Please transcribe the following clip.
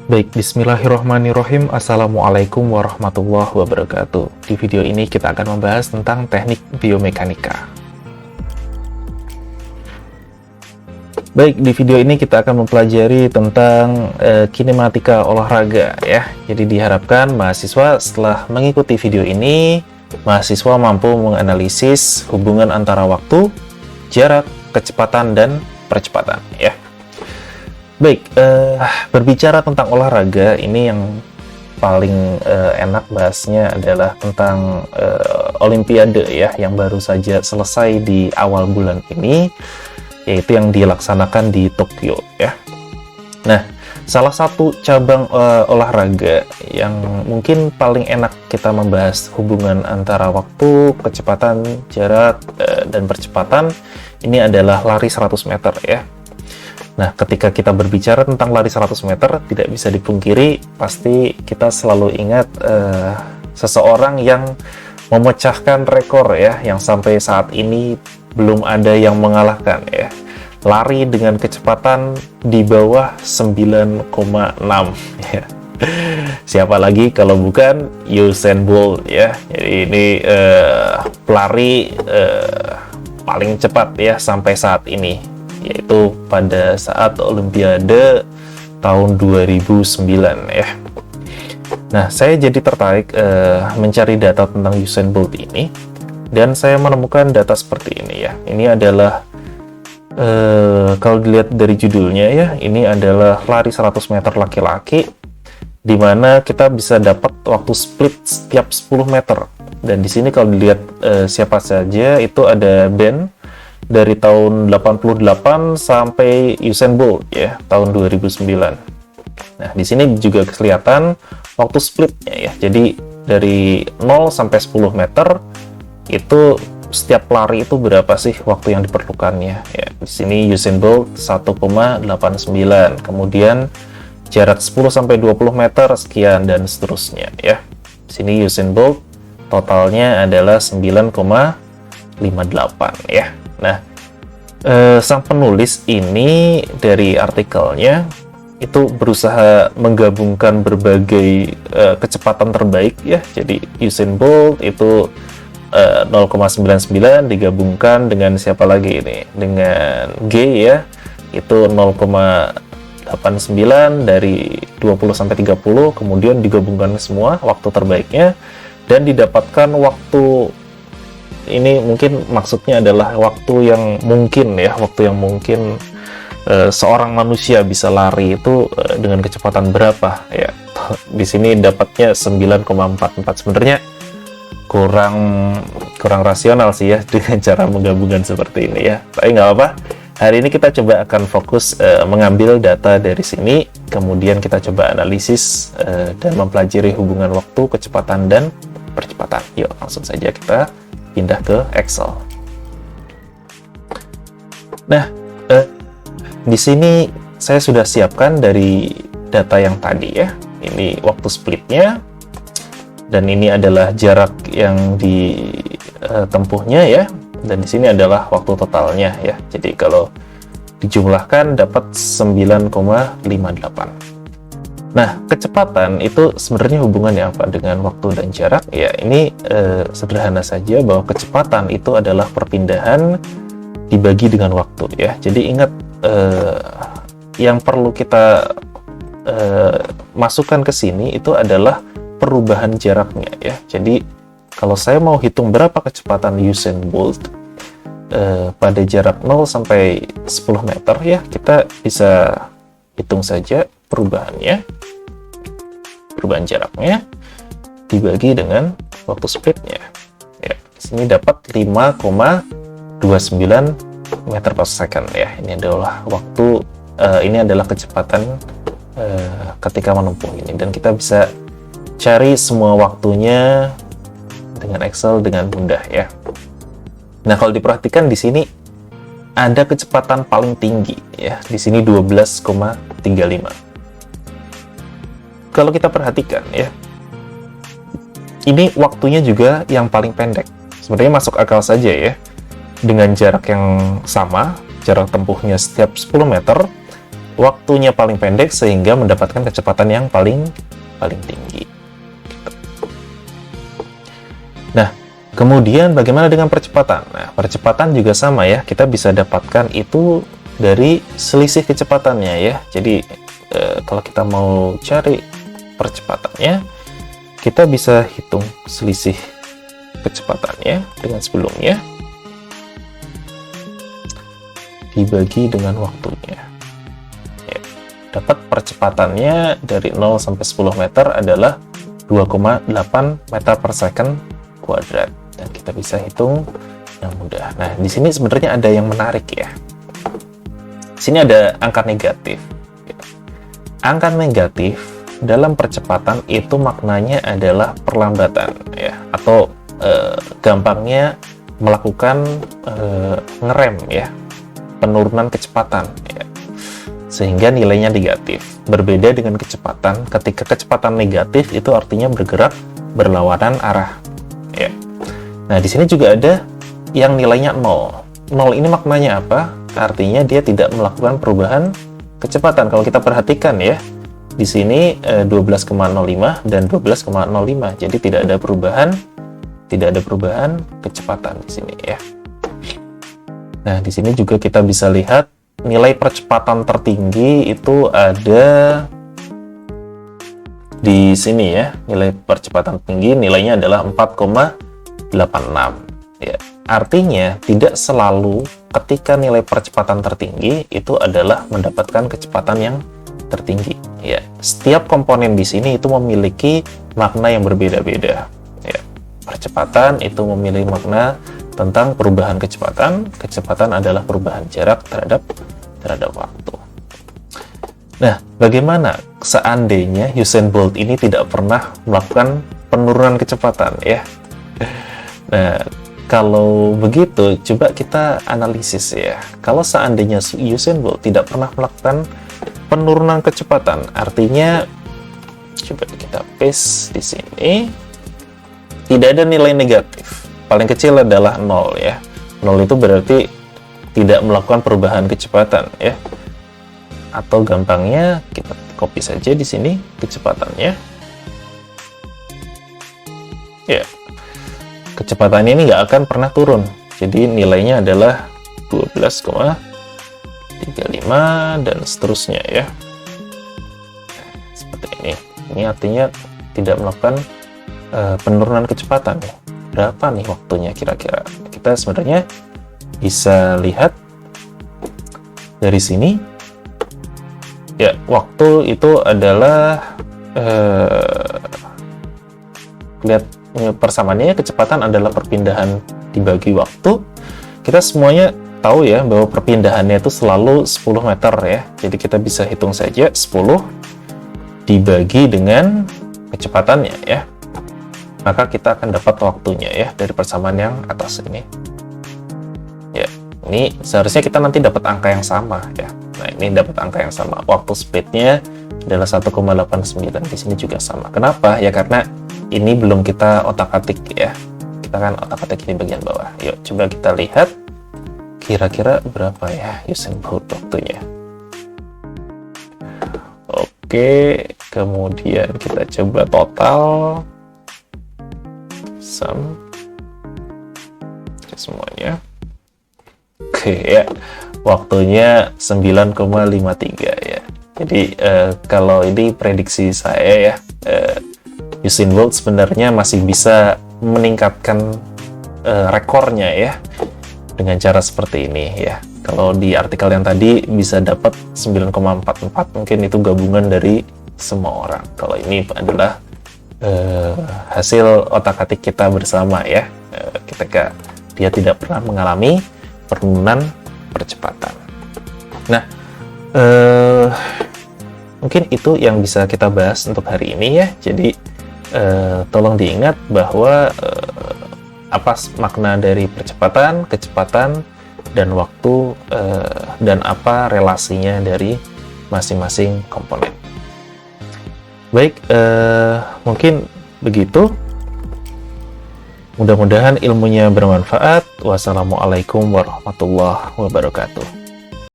Baik, bismillahirrahmanirrahim. Assalamualaikum warahmatullahi wabarakatuh. Di video ini kita akan membahas tentang teknik biomekanika. Baik, di video ini kita akan mempelajari tentang kinematika olahraga ya. Jadi diharapkan mahasiswa setelah mengikuti video ini, mahasiswa mampu menganalisis hubungan antara waktu, jarak, kecepatan, dan percepatan ya. Baik, berbicara tentang olahraga, ini yang paling enak bahasnya adalah tentang Olimpiade ya, yang baru saja selesai di awal bulan ini, yaitu yang dilaksanakan di Tokyo ya. Nah, salah satu cabang olahraga yang mungkin paling enak kita membahas hubungan antara waktu, kecepatan, jarak, dan percepatan, ini adalah lari 100 meter ya. Nah, ketika kita berbicara tentang lari 100 meter, tidak bisa dipungkiri, pasti kita selalu ingat seseorang yang memecahkan rekor ya, yang sampai saat ini belum ada yang mengalahkan ya. Lari dengan kecepatan di bawah 9,6 ya. Siapa lagi kalau bukan Usain Bolt ya. Jadi ini pelari paling cepat ya sampai saat ini, yaitu pada saat Olimpiade tahun 2009 ya. Nah, saya jadi tertarik mencari data tentang Usain Bolt ini, dan saya menemukan data seperti ini ya. Ini adalah kalau dilihat dari judulnya ya, ini adalah lari 100 meter laki-laki, di mana kita bisa dapat waktu split setiap 10 meter. Dan di sini kalau dilihat siapa saja, itu ada Ben dari tahun 88 sampai Usain Bolt ya, tahun 2009. Nah, di sini juga kelihatan waktu splitnya ya. Jadi dari 0 sampai 10 meter itu setiap lari itu berapa sih waktu yang diperlukannya ya. Di sini Usain Bolt 1,89. Kemudian jarak 10 sampai 20 meter sekian dan seterusnya ya. Di sini Usain Bolt totalnya adalah 9,58 ya. Nah, sang penulis ini dari artikelnya itu berusaha menggabungkan berbagai kecepatan terbaik ya. Jadi Usain Bolt itu 0,99 digabungkan dengan siapa lagi ini? Dengan G ya. Itu 0,89 dari 20 sampai 30, kemudian digabungkan semua waktu terbaiknya dan didapatkan waktu. Ini mungkin maksudnya adalah waktu yang mungkin ya, waktu yang mungkin seorang manusia bisa lari itu dengan kecepatan berapa ya. Di sini dapatnya 9,44. Sebenarnya kurang rasional sih ya dengan cara menggabungkan seperti ini ya. Tapi nggak apa-apa. Hari ini kita coba akan fokus mengambil data dari sini, kemudian kita coba analisis dan mempelajari hubungan waktu, kecepatan, dan percepatan. Yuk, langsung saja kita pindah ke Excel. Nah, di sini saya sudah siapkan dari data yang tadi ya. Ini waktu splitnya, dan ini adalah jarak yang ditempuhnya ya. Dan di sini adalah waktu totalnya ya. Jadi kalau dijumlahkan dapat 9,58. Nah, kecepatan itu sebenarnya hubungannya apa dengan waktu dan jarak? Ya, ini sederhana saja bahwa kecepatan itu adalah perpindahan dibagi dengan waktu ya. Jadi ingat, yang perlu kita masukkan ke sini itu adalah perubahan jaraknya ya. Jadi kalau saya mau hitung berapa kecepatan Usain Bolt pada jarak 0 sampai 10 meter ya, kita bisa hitung saja perubahan jaraknya dibagi dengan waktu splitnya ya. Di sini dapat 5,29 meter per second ya. Ini adalah waktu, ini adalah kecepatan ketika menempuh ini, dan kita bisa cari semua waktunya dengan Excel dengan mudah ya. Nah, kalau diperhatikan di sini ada kecepatan paling tinggi ya. Di sini 12,35. Kalau kita perhatikan ya, ini waktunya juga yang paling pendek. Sebenarnya masuk akal saja ya. Dengan jarak yang sama, jarak tempuhnya setiap 10 meter, waktunya paling pendek sehingga mendapatkan kecepatan yang paling tinggi. Nah, kemudian bagaimana dengan percepatan? Nah, percepatan juga sama ya, kita bisa dapatkan itu dari selisih kecepatannya ya. Jadi kalau kita mau cari percepatannya, kita bisa hitung selisih kecepatannya dengan sebelumnya dibagi dengan waktunya. Ya, dapat percepatannya dari 0 sampai 10 meter adalah 2,8 meter per second kuadrat. Dan kita bisa hitung yang mudah. Nah, di sini sebenarnya ada yang menarik ya. Di sini ada angka negatif. Angka negatif dalam percepatan itu maknanya adalah perlambatan ya, atau gampangnya melakukan ngerem ya, penurunan kecepatan ya, sehingga nilainya negatif. Berbeda dengan kecepatan, ketika kecepatan negatif itu artinya bergerak berlawanan arah ya. Nah, di sini juga ada yang nilainya 0. 0 ini maknanya apa? Artinya dia tidak melakukan perubahan kecepatan. Kalau kita perhatikan ya, di sini 12,05 dan 12,05. Jadi tidak ada perubahan kecepatan di sini ya. Nah, di sini juga kita bisa lihat nilai percepatan tertinggi itu ada di sini ya. Nilai percepatan tinggi nilainya adalah 4,86 ya. Artinya tidak selalu ketika nilai percepatan tertinggi itu adalah mendapatkan kecepatan yang tertinggi ya. Setiap komponen di sini itu memiliki makna yang berbeda-beda ya. Percepatan itu memiliki makna tentang perubahan kecepatan. Kecepatan adalah perubahan jarak terhadap waktu. Nah, bagaimana seandainya Usain Bolt ini tidak pernah melakukan penurunan kecepatan ya? Nah, kalau begitu, coba kita analisis ya. Kalau seandainya Usain Bolt tidak pernah melakukan penurunan kecepatan, artinya coba kita paste di sini, tidak ada nilai negatif. Paling kecil adalah 0 ya. 0 itu berarti tidak melakukan perubahan kecepatan ya. Atau gampangnya kita copy saja di sini kecepatannya. Ya. Kecepatannya ini nggak akan pernah turun. Jadi nilainya adalah 12,35 dan seterusnya ya. Seperti ini. Ini artinya tidak melakukan penurunan kecepatan ya. Berapa nih waktunya kira-kira? Kita sebenarnya bisa lihat dari sini. Ya, waktu itu adalah lihat persamaannya, kecepatan adalah perpindahan dibagi waktu. Kita semuanya tahu ya bahwa perpindahannya itu selalu 10 meter ya. Jadi kita bisa hitung saja 10 dibagi dengan kecepatannya ya. Maka kita akan dapat waktunya ya dari persamaan yang atas ini. Ya, ini seharusnya kita nanti dapat angka yang sama ya. Nah, ini dapat angka yang sama. Waktu speednya adalah 1,89. Di sini juga sama. Kenapa? Ya karena ini belum kita otak-atik ya. Kita kan otak-atik di bagian bawah. Yuk, coba kita lihat kira-kira berapa ya Usain Bolt waktunya. Oke, kemudian kita coba total sum semuanya. Oke ya, waktunya 9,53 ya. Jadi kalau ini prediksi saya ya, Usain Bolt sebenarnya masih bisa meningkatkan rekornya ya dengan cara seperti ini ya. Kalau di artikel yang tadi bisa dapat 9,44, mungkin itu gabungan dari semua orang. Kalau ini adalah hasil otak-atik kita bersama ya, ketika dia tidak pernah mengalami penurunan percepatan. Nah, mungkin itu yang bisa kita bahas untuk hari ini ya. Jadi tolong diingat bahwa apa makna dari percepatan, kecepatan, dan waktu, dan apa relasinya dari masing-masing komponen. Baik, mungkin begitu. Mudah-mudahan ilmunya bermanfaat. Wassalamualaikum warahmatullahi wabarakatuh.